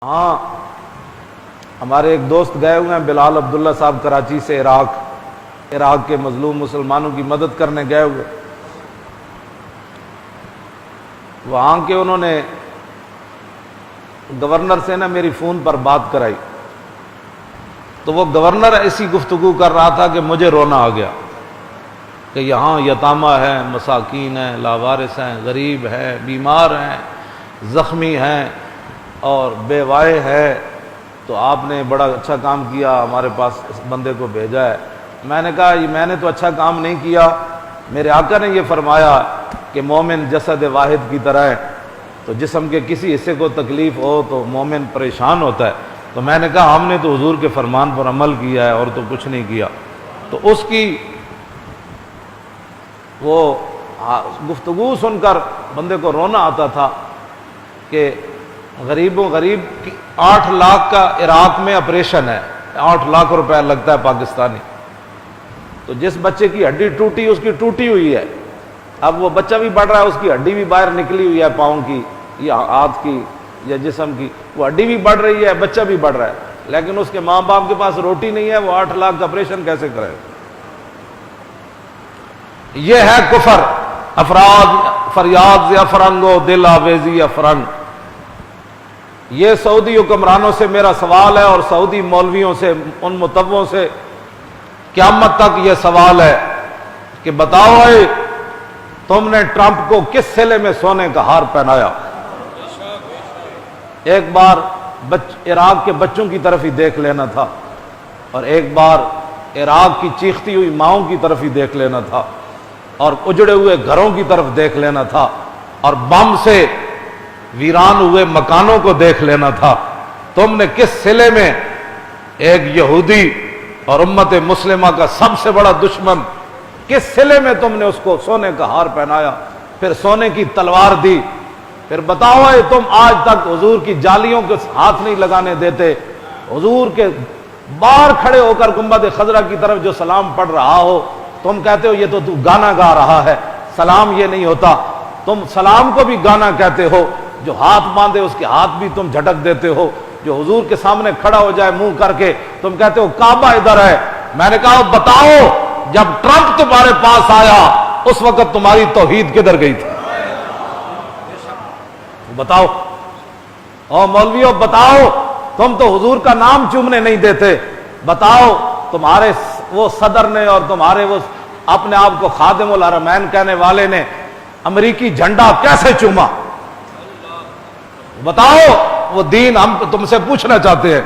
ہاں، ہمارے ایک دوست گئے ہوئے ہیں بلال عبداللہ صاحب، کراچی سے عراق کے مظلوم مسلمانوں کی مدد کرنے گئے ہوئے۔ وہاں کے انہوں نے گورنر سے میری فون پر بات کرائی، تو وہ گورنر ایسی گفتگو کر رہا تھا کہ مجھے رونا آ گیا کہ یہاں یتامہ ہیں، مساکین ہیں، لاوارث ہیں، غریب ہیں، بیمار ہیں، زخمی ہیں اور بیوائے ہے، تو آپ نے بڑا اچھا کام کیا، ہمارے پاس اس بندے کو بھیجا ہے۔ میں نے کہا میں نے تو اچھا کام نہیں کیا، میرے آقا نے یہ فرمایا کہ مومن جسد واحد کی طرح ہے، تو جسم کے کسی حصے کو تکلیف ہو تو مومن پریشان ہوتا ہے۔ تو میں نے کہا ہم نے تو حضور کے فرمان پر عمل کیا ہے اور تو کچھ نہیں کیا۔ تو اس کی وہ گفتگو سن کر بندے کو رونا آتا تھا کہ غریب 8 لاکھ کا عراق میں آپریشن ہے، 8 لاکھ روپے لگتا ہے پاکستانی، تو جس بچے کی ہڈی ٹوٹی اس کی ٹوٹی ہوئی ہے، اب وہ بچہ بھی بڑھ رہا ہے، اس کی ہڈی بھی باہر نکلی ہوئی ہے، پاؤں کی یا ہاتھ کی یا جسم کی، وہ ہڈی بھی بڑھ رہی ہے، بچہ بھی بڑھ رہا ہے، لیکن اس کے ماں باپ کے پاس روٹی نہیں ہے، وہ 8 لاکھ کا آپریشن کیسے کرے؟ یہ ہے کفر۔ افراد فریاد افرنگو دل آویزی افرنگ۔ یہ سعودی حکمرانوں سے میرا سوال ہے اور سعودی مولویوں سے، ان متووں سے قیامت تک یہ سوال ہے کہ بتاؤ اے تم نے ٹرمپ کو کس صلے میں سونے کا ہار پہنایا؟ ایک بار عراق کے بچوں کی طرف ہی دیکھ لینا تھا، اور ایک بار عراق کی چیختی ہوئی ماؤں کی طرف ہی دیکھ لینا تھا، اور اجڑے ہوئے گھروں کی طرف دیکھ لینا تھا، اور بم سے ویران ہوئے مکانوں کو دیکھ لینا تھا۔ تم نے کس صلے میں ایک یہودی اور امت مسلمہ کا سب سے بڑا دشمن، کس صلے میں تم نے اس کو سونے کا ہار پہنایا، پھر سونے کی تلوار دی؟ پھر بتاؤ اے تم آج تک حضور کی جالیوں کے ہاتھ نہیں لگانے دیتے، حضور کے باہر کھڑے ہو کر گنبد خضرا کی طرف جو سلام پڑھ رہا ہو، تم کہتے ہو یہ تو گانا گا رہا ہے، سلام یہ نہیں ہوتا۔ تم سلام کو بھی گانا کہتے ہو، جو ہاتھ باندھے اس کے ہاتھ بھی تم جھٹک دیتے ہو، جو حضور کے سامنے کھڑا ہو جائے منہ کر کے تم کہتے ہو کعبہ ادھر ہے۔ میں نے کہا بتاؤ جب ٹرمپ تمہارے پاس آیا اس وقت تمہاری توحید کدھر گئی تھی؟ بتاؤ۔ او مولویوں بتاؤ، تم تو حضور کا نام چومنے نہیں دیتے، بتاؤ تمہارے وہ صدر نے اور تمہارے وہ اپنے آپ کو خادم الحرمین کہنے والے نے امریکی جھنڈا کیسے چوما؟ بتاؤ وہ دین ہم تم سے پوچھنا چاہتے ہیں۔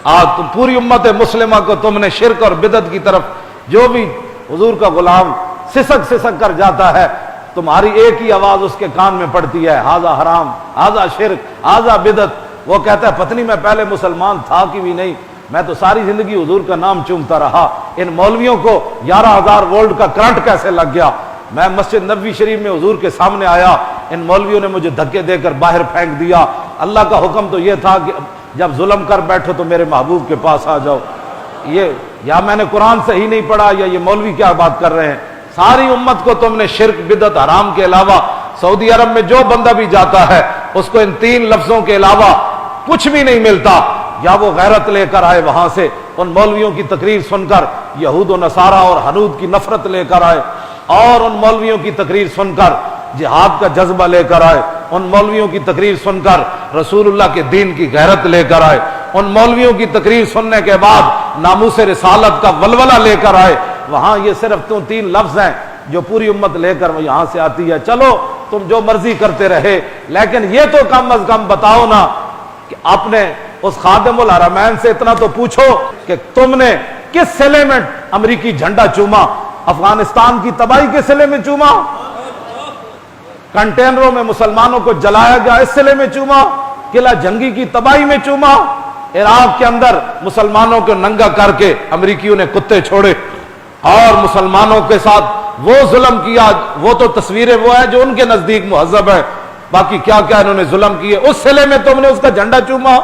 آج تم پوری امت مسلمہ کو تم نے شرک اور بدعت کی طرف، جو بھی حضور کا غلام سسک سسک کر جاتا ہے تمہاری ایک ہی آواز اس کے کان میں پڑتی ہے، ہاذا حرام، ہاذا شرک، ہاذا بدعت۔ وہ کہتا ہے پتہ نہیں میں پہلے مسلمان تھا کہ بھی نہیں، میں تو ساری زندگی حضور کا نام چومتا رہا، ان مولویوں کو 11,000 وولٹ کا کرنٹ کیسے لگ گیا؟ میں مسجد نبوی شریف میں حضور کے سامنے آیا، ان مولویوں نے مجھے دھکے دے کر باہر پھینک دیا۔ اللہ کا حکم تو یہ تھا کہ جب ظلم کر بیٹھو تو میرے محبوب کے پاس آ جاؤ۔ یہ یا میں نے قرآن صحیح نہیں پڑھا یا یہ مولوی کیا بات کر رہے ہیں؟ ساری امت کو تم نے شرک بدعت حرام کے علاوہ، سعودی عرب میں جو بندہ بھی جاتا ہے اس کو ان 3 لفظوں کے علاوہ کچھ بھی نہیں ملتا، یا وہ غیرت لے کر آئے وہاں سے ان مولویوں کی تقریر سن کر یہود و نصارہ اور حنود کی نفرت لے کر آئے، اور ان مولویوں کی تقریر سن کر جہاد کا جذبہ لے کر آئے، ان مولویوں کی تقریر سن کر رسول اللہ کے دین کی غیرت لے کر آئے، ان مولویوں کی تقریر سننے کے بعد ناموس رسالت کا ولولہ لے کر آئے۔ وہاں یہ صرف 3 لفظ ہیں جو پوری امت لے کر یہاں سے آتی ہے۔ چلو تم جو مرضی کرتے رہے، لیکن یہ تو کم از کم بتاؤ نا کہ اپنے اس خادم الحرمین سے اتنا تو پوچھو کہ تم نے کس صلے میں امریکی جھنڈا چوما؟ افغانستان کی تباہی کے صلے میں چوما؟ کنٹینروں میں مسلمانوں کو جلایا گیا اس صلے میں چوما؟ قلعہ جنگی کی تباہی میں چوما؟ عراق کے اندر مسلمانوں کو ننگا کر کے امریکیوں نے کتے چھوڑے اور مسلمانوں کے ساتھ وہ ظلم کیا، وہ تو تصویریں وہ ہے جو ان کے نزدیک مہذب ہے، باقی کیا کیا انہوں نے ظلم کیے، اس صلے میں تم نے اس کا جھنڈا چوما؟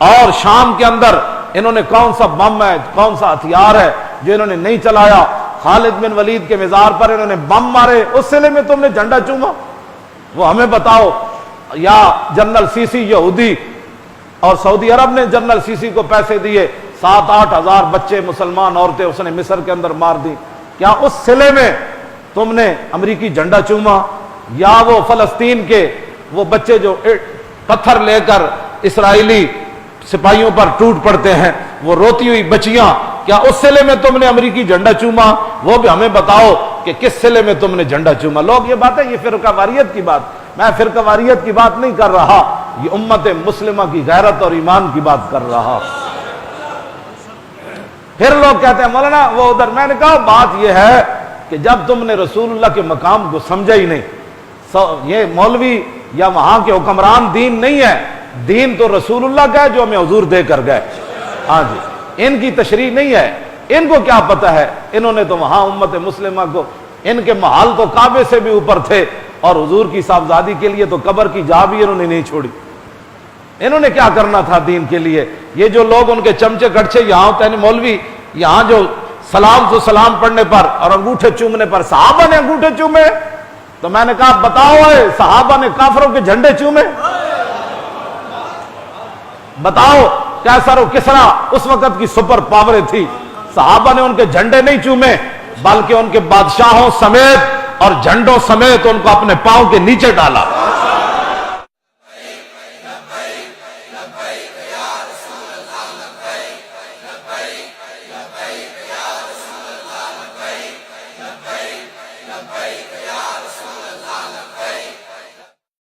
اور شام کے اندر انہوں نے کون سا بم ہے، کون سا ہتھیار ہے جو انہوں نے نہیں چلایا؟ خالد بن ولید کے مزار پر انہوں نے بم مارے، اس صلے میں تم نے جھنڈا چوما؟ وہ ہمیں بتاؤ۔ یا جنرل سی سی یہودی اور سعودی عرب نے جنرل سیسی کو پیسے دیے، 7-8 ہزار بچے مسلمان عورتیں اس نے مصر کے اندر مار دی۔ کیا اس صلے میں تم نے امریکی جھنڈا چوما؟ یا وہ فلسطین کے وہ بچے جو پتھر لے کر اسرائیلی سپاہیوں پر ٹوٹ پڑتے ہیں، وہ روتی ہوئی بچیاں، کیا اس صلے میں تم نے امریکی جھنڈا چوما؟ وہ بھی ہمیں بتاؤ کہ کس صلے میں تم نے جھنڈا چوما۔ لوگ یہ بات ہے، یہ فرقہ واریت کی بات، میں فرقہ واریت کی بات نہیں کر رہا، یہ امت مسلمہ کی غیرت اور ایمان کی بات کر رہا۔ پھر لوگ کہتے ہیں مولانا وہ ادھر، میں نے کہا بات یہ ہے کہ جب تم نے رسول اللہ کے مقام کو سمجھا ہی نہیں، یہ مولوی یا وہاں کے حکمران دین نہیں ہے، دین تو رسول اللہ کا ہے جو ہمیں حضور دے کر گئے۔ ہاں جی، ان کی تشریح نہیں ہے، ان کو کیا پتہ ہے، انہوں نے تو وہاں امت مسلمہ کو، ان کے محال تو کعبے سے بھی اوپر تھے، اور حضور کی صاحبزادی کے لیے تو قبر کی جا بھی انہوں نے نہیں چھوڑی۔ انہوں نے کیا کرنا تھا دین کے لیے؟ یہ جو لوگ ان کے چمچے گڑچے یہاں ہوتے ہیں مولوی، یہاں جو سلام تو سلام پڑھنے پر اور انگوٹھے چومنے پر صحابہ نے انگوٹھے چومے، تو میں نے کہا بتاؤ صحابہ نے کافروں کے جھنڈے چومے؟ بتاؤ کیسر و کسرا اس وقت کی سپر پاوریں تھی، صحابہ نے ان کے جھنڈے نہیں چومے، بلکہ ان کے بادشاہوں سمیت اور جھنڈوں سمیت ان کو اپنے پاؤں کے نیچے ڈالا۔